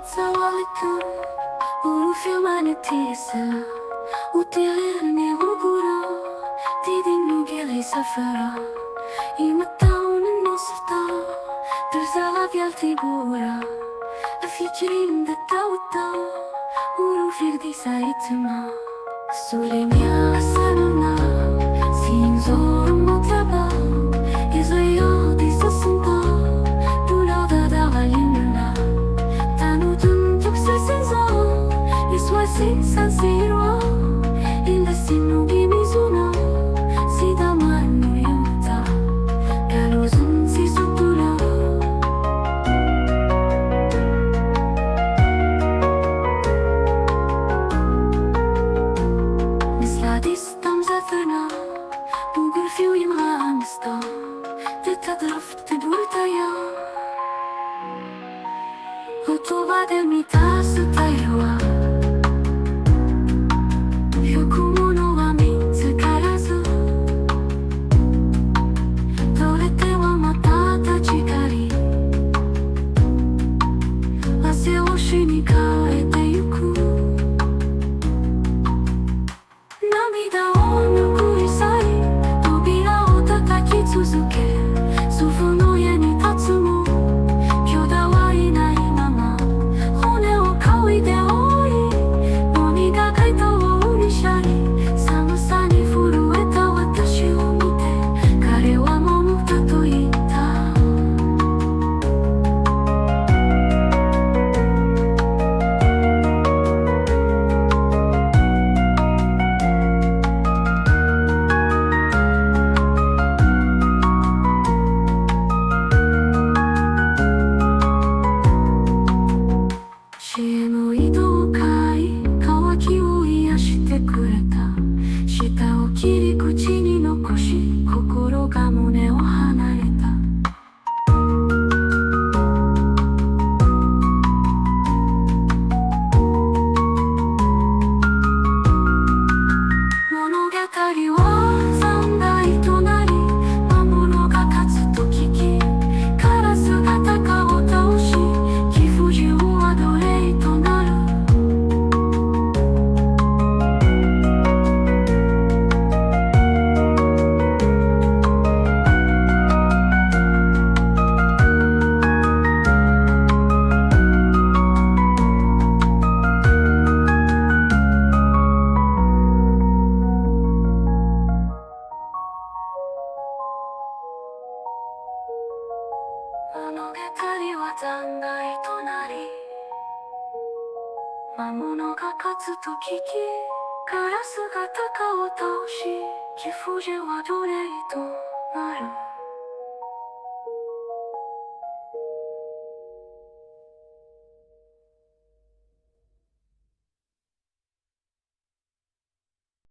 عليكم وفي مانتيسا وتغيرني غبرة تيدي نوغيلي سفرة يمتعون النصفة ترزا فيالتي بورا أفيتشين دتاوتا وروفيك دي سايتما سوليميا أسانونا سينزور مطلبا إزايا دي سسنتا دولا دادا غاليننا تانو تنتوك سلسنزا يسوى سيسان سيروا إلا سينو بيميزونا سيدا مانو يمتا قالوا زنسي سطولا ديستم زثنا بوغل فيو ينغا أمستا تتدرف تدور تايا هوتو بعد الميتا ستايوا يوكومو نو غامي تكارازو توريتي وماتا تاچيكاري أسي وشي كاويتي يوكو涙を拭い去り扉を叩き続け祖父の家に立つも兄弟はいないまま骨を嗅いで多い鬼が街灯を売りしゃり寒さに震えた私を見て彼は桃だと言った知恵の井戸を飼い渇きを癒してくれた舌を切り口に残し心が胸を離れた物語は三代となり魔物が勝つと聞きカラスが鷹を倒し貴婦人は奴隷となる物語は残骸となり魔物が勝つと聞きカラスが鷹を倒し貴婦人は奴隷となる